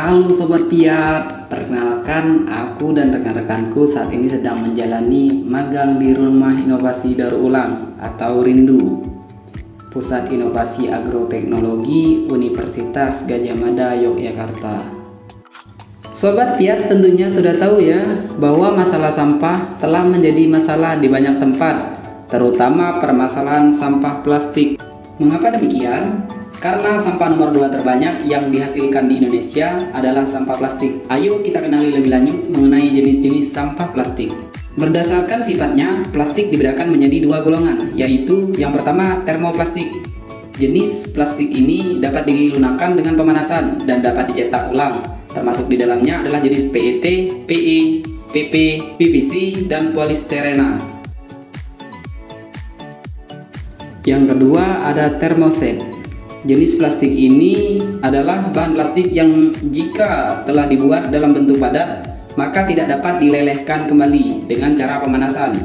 Halo Sobat Piat, perkenalkan aku dan rekan-rekanku saat ini sedang menjalani magang di Rumah Inovasi Daur Ulang atau Rindu, Pusat Inovasi Agroteknologi Universitas Gadjah Mada, Yogyakarta. Sobat Piat tentunya sudah tahu ya bahwa masalah sampah telah menjadi masalah di banyak tempat, terutama permasalahan sampah plastik. Mengapa demikian? Karena sampah nomor 2 terbanyak yang dihasilkan di Indonesia adalah sampah plastik. Ayo kita kenali lebih lanjut mengenai jenis-jenis sampah plastik. Berdasarkan sifatnya, plastik dibedakan menjadi 2 golongan, yaitu yang pertama termoplastik. Jenis plastik ini dapat digunakan dengan pemanasan dan dapat dicetak ulang. Termasuk di dalamnya adalah jenis PET, PE, PP, PVC, dan polistirena. Yang kedua ada termoset. Jenis plastik ini adalah bahan plastik yang jika telah dibuat dalam bentuk padat, maka tidak dapat dilelehkan kembali dengan cara pemanasan.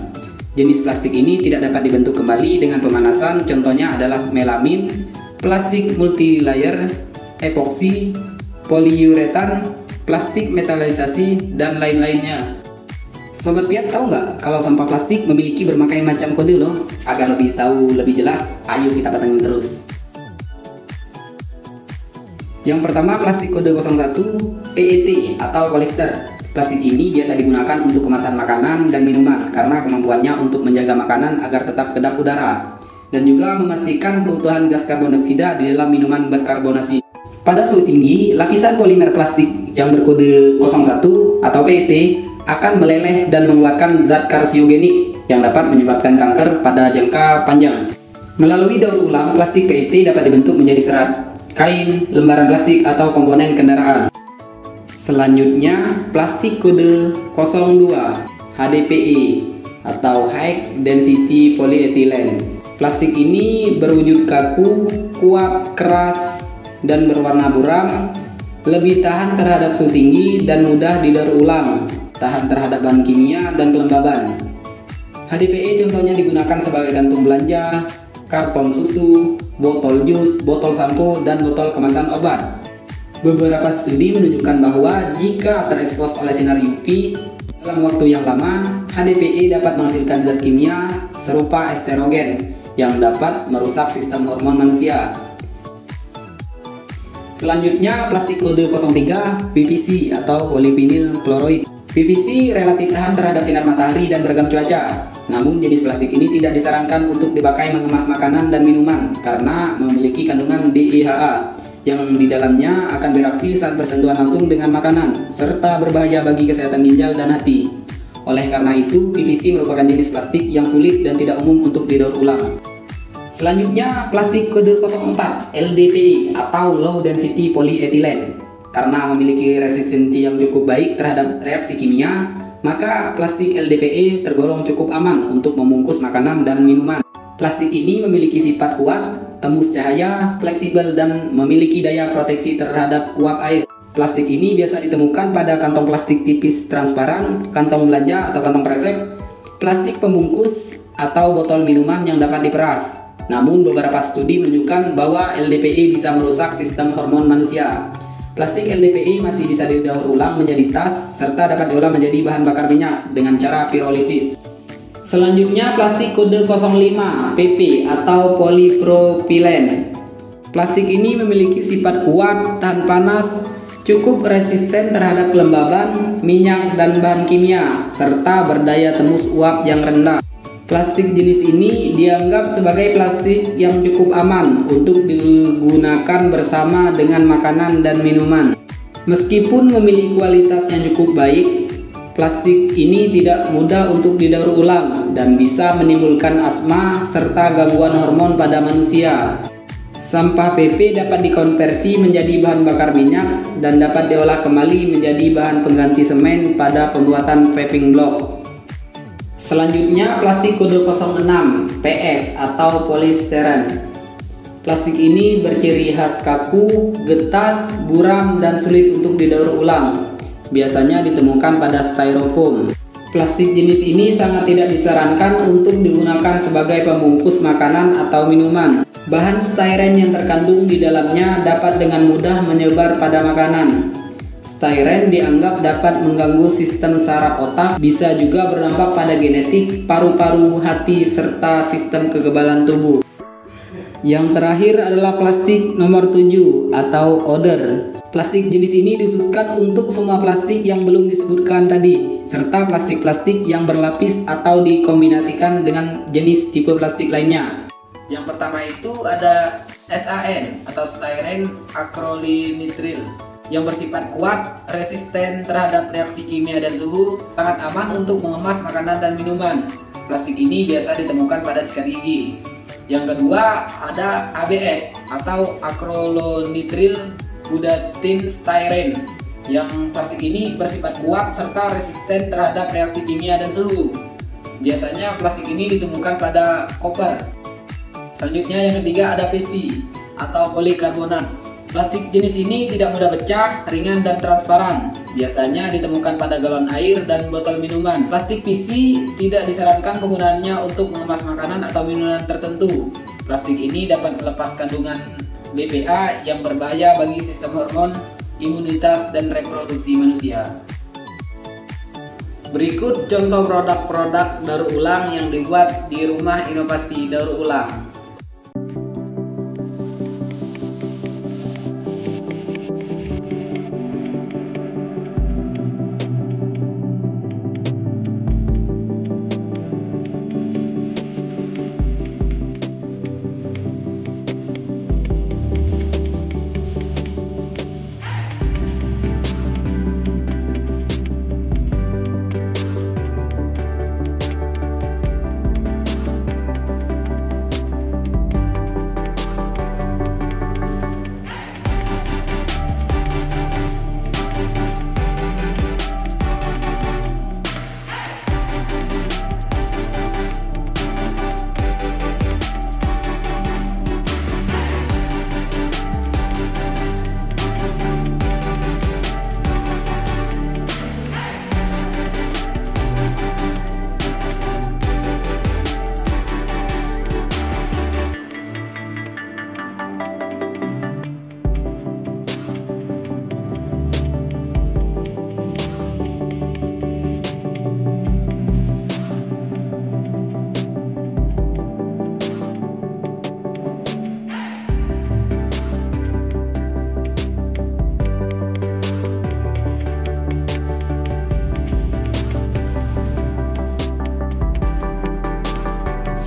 Jenis plastik ini tidak dapat dibentuk kembali dengan pemanasan, contohnya adalah melamin, plastik multilayer, epoksi, poliuretan, plastik metalisasi, dan lain-lainnya. Sobat Piat tahu nggak kalau sampah plastik memiliki berbagai macam kode loh? Agar lebih tahu lebih jelas, ayo kita pantengin terus. Yang pertama, plastik kode 01 PET atau polyester. Plastik ini biasa digunakan untuk kemasan makanan dan minuman karena kemampuannya untuk menjaga makanan agar tetap kedap udara dan juga memastikan keutuhan gas karbon dioksida di dalam minuman berkarbonasi. Pada suhu tinggi, lapisan polimer plastik yang berkode 01 atau PET akan meleleh dan mengeluarkan zat karsiogenik yang dapat menyebabkan kanker pada jangka panjang. Melalui daur ulang, plastik PET dapat dibentuk menjadi serat, kain, lembaran plastik, atau komponen kendaraan. Selanjutnya, plastik kode 02 HDPE atau High Density Polyethylene. Plastik ini berwujud kaku, kuat, keras, dan berwarna buram, lebih tahan terhadap suhu tinggi dan mudah didaur ulang, tahan terhadap bahan kimia dan kelembaban. HDPE contohnya digunakan sebagai kantung belanja, karton susu, botol jus, botol sampo, dan botol kemasan obat. Beberapa studi menunjukkan bahwa jika terekspos oleh sinar UV dalam waktu yang lama, HDPE dapat menghasilkan zat kimia serupa estrogen yang dapat merusak sistem hormon manusia. Selanjutnya, plastik kode 03 PVC atau polyvinyl chloride. PVC relatif tahan terhadap sinar matahari dan beragam cuaca. Namun jenis plastik ini tidak disarankan untuk dipakai mengemas makanan dan minuman karena memiliki kandungan DEHA yang di dalamnya akan bereaksi saat bersentuhan langsung dengan makanan serta berbahaya bagi kesehatan ginjal dan hati. Oleh karena itu, PVC merupakan jenis plastik yang sulit dan tidak umum untuk didaur ulang. Selanjutnya, plastik kode 04 LDPE atau Low Density Polyethylene. Karena memiliki resistensi yang cukup baik terhadap reaksi kimia, maka plastik LDPE tergolong cukup aman untuk membungkus makanan dan minuman. Plastik ini memiliki sifat kuat, tembus cahaya, fleksibel, dan memiliki daya proteksi terhadap uap air. Plastik ini biasa ditemukan pada kantong plastik tipis transparan, kantong belanja atau kantong kresek, plastik pembungkus, atau botol minuman yang dapat diperas. Namun beberapa studi menunjukkan bahwa LDPE bisa merusak sistem hormon manusia. Plastik LDPE masih bisa didaur ulang menjadi tas serta dapat diolah menjadi bahan bakar minyak dengan cara pirolisis. Selanjutnya, plastik kode 05 PP atau polipropilene. Plastik ini memiliki sifat kuat, tahan panas, cukup resisten terhadap kelembaban, minyak, dan bahan kimia, serta berdaya tembus uap yang rendah. Plastik jenis ini dianggap sebagai plastik yang cukup aman untuk digunakan bersama dengan makanan dan minuman. Meskipun memiliki kualitas yang cukup baik, plastik ini tidak mudah untuk didaur ulang dan bisa menimbulkan asma serta gangguan hormon pada manusia. Sampah PP dapat dikonversi menjadi bahan bakar minyak dan dapat diolah kembali menjadi bahan pengganti semen pada pembuatan paving block. Selanjutnya, plastik kode 06 PS atau polistiren. Plastik ini berciri khas kaku, getas, buram, dan sulit untuk didaur ulang. Biasanya ditemukan pada styrofoam. Plastik jenis ini sangat tidak disarankan untuk digunakan sebagai pembungkus makanan atau minuman. Bahan styren yang terkandung di dalamnya dapat dengan mudah menyebar pada makanan. Styren dianggap dapat mengganggu sistem saraf otak, bisa juga berdampak pada genetik, paru-paru, hati, serta sistem kekebalan tubuh. Yang terakhir adalah plastik nomor 7 atau odor. Plastik jenis ini dikhususkan untuk semua plastik yang belum disebutkan tadi, serta plastik-plastik yang berlapis atau dikombinasikan dengan jenis tipe plastik lainnya. Yang pertama itu ada SAN atau Styrene Acrylonitrile, yang bersifat kuat, resisten terhadap reaksi kimia dan suhu, sangat aman untuk mengemas makanan dan minuman. Plastik ini biasa ditemukan pada sikat gigi. Yang kedua ada ABS atau Acrylonitrile Butadiene Styrene, yang plastik ini bersifat kuat serta resisten terhadap reaksi kimia dan suhu. Biasanya plastik ini ditemukan pada koper. Selanjutnya yang ketiga ada PC atau polikarbonat. Plastik jenis ini tidak mudah pecah, ringan dan transparan. Biasanya ditemukan pada galon air dan botol minuman. Plastik PC tidak disarankan penggunaannya untuk mengemas makanan atau minuman tertentu. Plastik ini dapat melepas kandungan BPA yang berbahaya bagi sistem hormon, imunitas, dan reproduksi manusia. Berikut contoh produk-produk daur ulang yang dibuat di Rumah Inovasi Daur Ulang.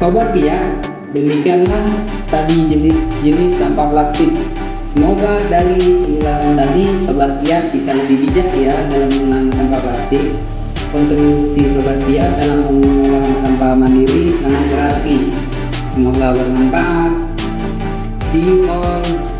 Sobat Biak, demikianlah tadi jenis-jenis sampah plastik. Semoga dari penjelasan tadi Sobat Biak bisa lebih bijak ya dalam menggunakan sampah plastik. Kontribusi Sobat Biak dalam pengolahan sampah mandiri sangat berarti. Semoga bermanfaat. See you all.